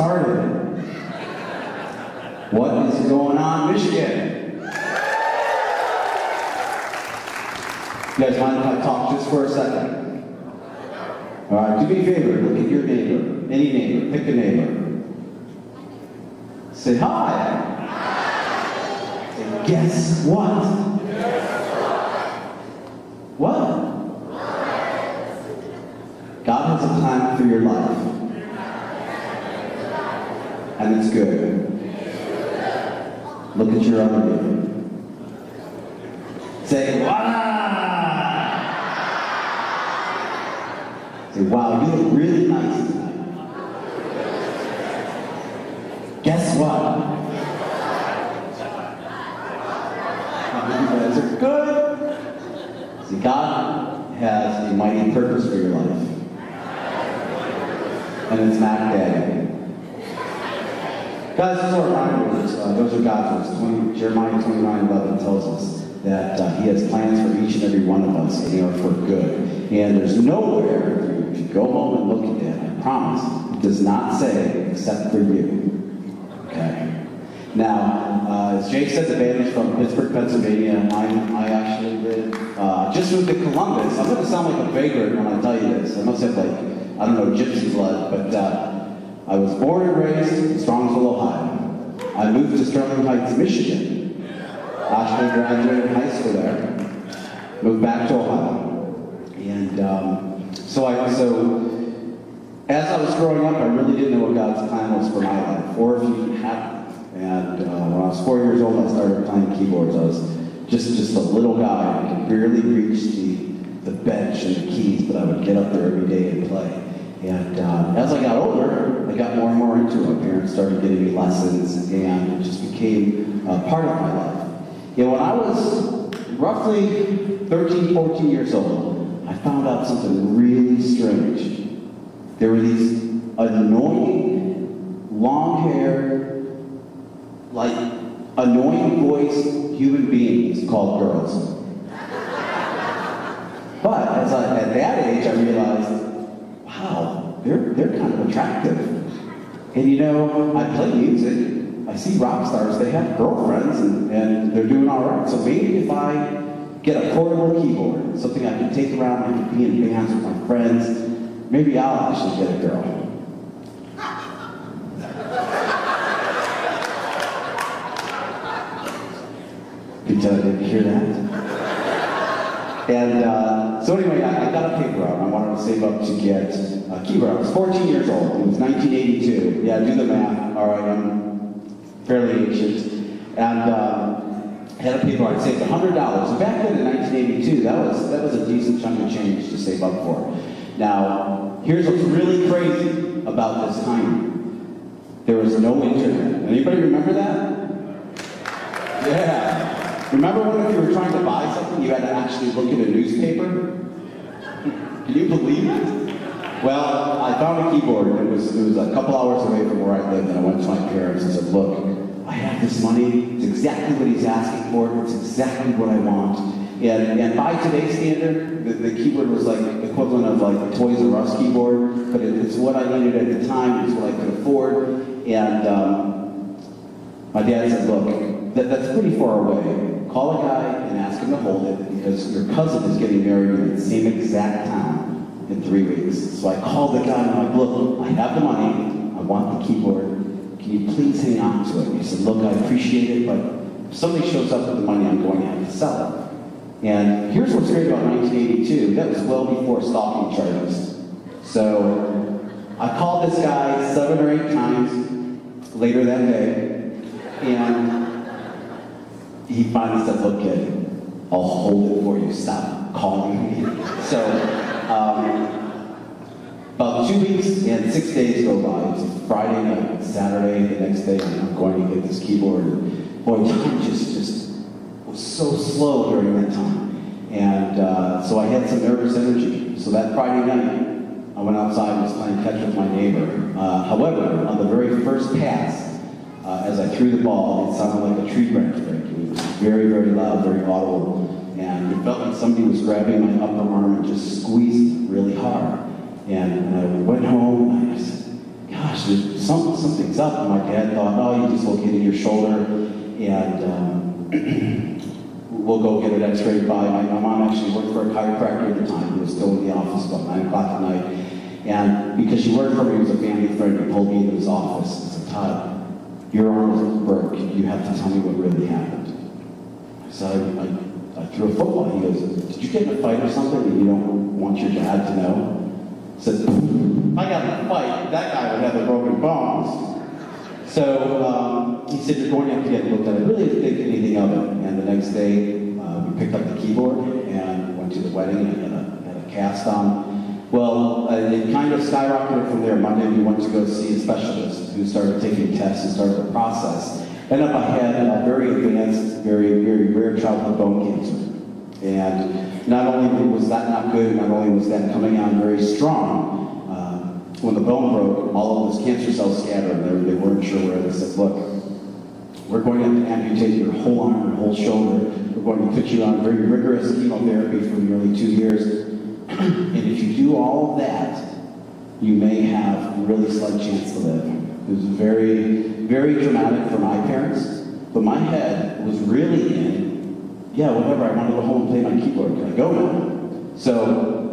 started. What is going on, Michigan? You guys mind if I talk just for a second? All right, do me a favor, look at your neighbor, any neighbor, pick a neighbor. Say hi. Say, guess what? What? God has a plan for your life. And it's good. Look at your other neighbor. Say, wow! Say, wow, you look really nice tonight. Guess what? You guys are good. See, God has a mighty purpose for your life. And it's Mac Daddy. Guys, those are my words. Those are God's words. Jeremiah 29:11 tells us that He has plans for each and every one of us, and they are for good. And there's nowhere, if you go home and look at that, I promise, it does not say, except for you. Okay? Now, as Jake said, the band is from Pittsburgh, Pennsylvania. I actually live, just moved to Columbus. I'm going to sound like a vagrant when I tell you this. I must have, like, I don't know, gypsy blood, but I was born and raised in Strongsville, Ohio. I moved to Sterling Heights, Michigan. Actually graduated high school there. Moved back to Ohio. And so as I was growing up, I really didn't know what God's plan was for my life, or if He even had one. And when I was 4 years old, I started playing keyboards. I was just a little guy. I could barely reach the bench and the keys, but I would get up there every day and play. And as I got older, I got more and more into it. My parents started giving me lessons, and it just became part of my life. You know, when I was roughly 13, 14 years old, I found out something really strange. There were these annoying, long-haired, like, annoying voiced human beings called girls. But at that age, I realized, wow, they're kind of attractive. And you know, I play music, I see rock stars, they have girlfriends, and they're doing all right. So maybe if I get a portable keyboard, something I can take around, I can be in bands with my friends, maybe I'll actually get a girl. Did you hear that? And so anyway, I got a paper route. I wanted to save up to get a keyboard. I was 14 years old. It was 1982. Yeah, do the math. All right, I'm fairly ancient. And I had a paper route. I saved $100. And back then in 1982, that was a decent chunk of change to save up for. Now, here's what's really crazy about this time. There was no internet. Anybody remember that? Yeah. Remember when if you were trying to buy something, you had to actually look at a newspaper? Can you believe it? Well, I found a keyboard. It was a couple hours away from where I lived, and I went to my parents and said, look, I have this money. It's exactly what he's asking for. It's exactly what I want. And by today's standard, the keyboard was like the equivalent of like a Toys R Us keyboard, but it's what I needed at the time. It's what I could afford. And my dad said, look, that's pretty far away. Call a guy and ask him to hold it because your cousin is getting married in the same exact town in 3 weeks. So I called the guy and I'm like, look, I have the money. I want the keyboard. Can you please hang on to it? He said, look, I appreciate it, but if somebody shows up with the money, I'm going to have to sell it. And here's what's great about 1982. That was well before stalking charges. So I called this guy 7 or 8 times later that day, and he finally said, look, kid, I'll hold it for you. Stop calling me. So about 2 weeks and 6 days go by. It's Friday night, Saturday, the next day, I'm going to get this keyboard. And boy, time just was so slow during that time. And so I had some nervous energy. So that Friday night, I went outside and was playing catch with my neighbor. However, on the very first pass, as I threw the ball, it sounded like a tree branch breaking. It was very, very loud, very audible. And it felt like somebody was grabbing my upper arm and just squeezed really hard. And I went home and I said, God, gosh, something's up. And my dad thought, oh, you dislocated your shoulder, and we'll go get an x-ray by. My mom actually worked for a chiropractor at the time. He was still in the office about 9 o'clock at night. And because she worked for me, he was a family friend, he pulled me into his office and said, Todd, your arm is broke. You have to tell me what really happened. So I threw a football. He goes, did you get in a fight or something and you don't want your dad to know? I said, if I got in a fight, that guy would have the broken bones. So he said, you're going to have to get looked at. I really didn't think anything of it. And the next day, we picked up the keyboard and went to the wedding and had a cast on. Well, it kind of skyrocketed from there. Monday, we went to go see a specialist who started taking tests and started the process. Ended up I had a very advanced, very, very rare childhood bone cancer. And not only was that not good, not only was that coming on very strong, when the bone broke, all of those cancer cells scattered, and they weren't sure where. They said, look, we're going to have to amputate your whole arm, your whole shoulder. We're going to put you on very rigorous chemotherapy for nearly 2 years. And if you do all of that, you may have a really slight chance to live. It was very, very dramatic for my parents, but my head was really in, yeah, whatever, I want to go home and play my keyboard. Can I go now? So,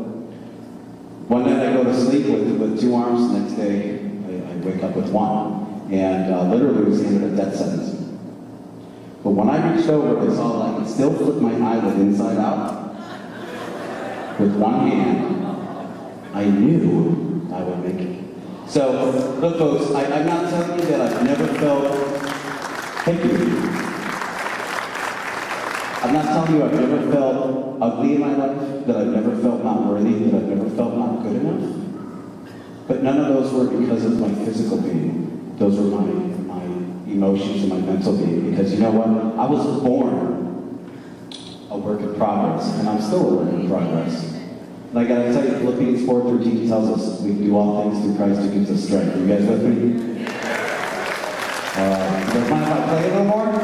one night I go to sleep with 2 arms, the next day I wake up with 1, and literally was handed a death sentence. But when I reached over, I saw that I could still flip my eyelid inside out with 1 hand. I knew I would make it. So, look folks, I'm not telling you that I've never felt, thank you. I'm not telling you I've never felt ugly in my life, that I've never felt not worthy, that I've never felt not good enough. But none of those were because of my physical being. Those were my emotions and my mental being. Because you know what? I was born a work in progress, and I'm still a work in progress. And I gotta tell you, Philippians 4:13 tells us we can do all things through Christ who gives us strength. Are you guys with me? You guys mind if I play a little more?